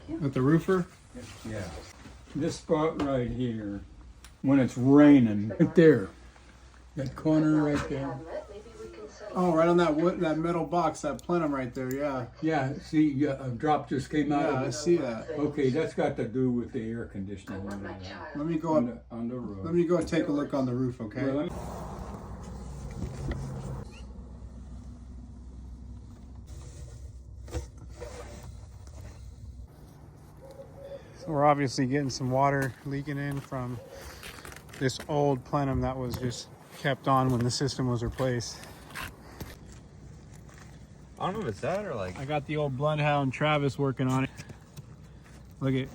With the roofer? Yeah. This spot right here, when it's raining, right there. That corner right there. Oh, right on that wood, that metal box, that plenum right there, yeah. Yeah, see, a drop just came out Yeah, of I it. see that. Okay, that's got to do with the air conditioning Let me go up, on the roof. let me go take a look on the roof, okay? Well, let me- So we're obviously getting some water leaking in from this old plenum that was just kept on when the system was replaced. I don't know if it's that or like. I got the old bloodhound Travis working on it. Look at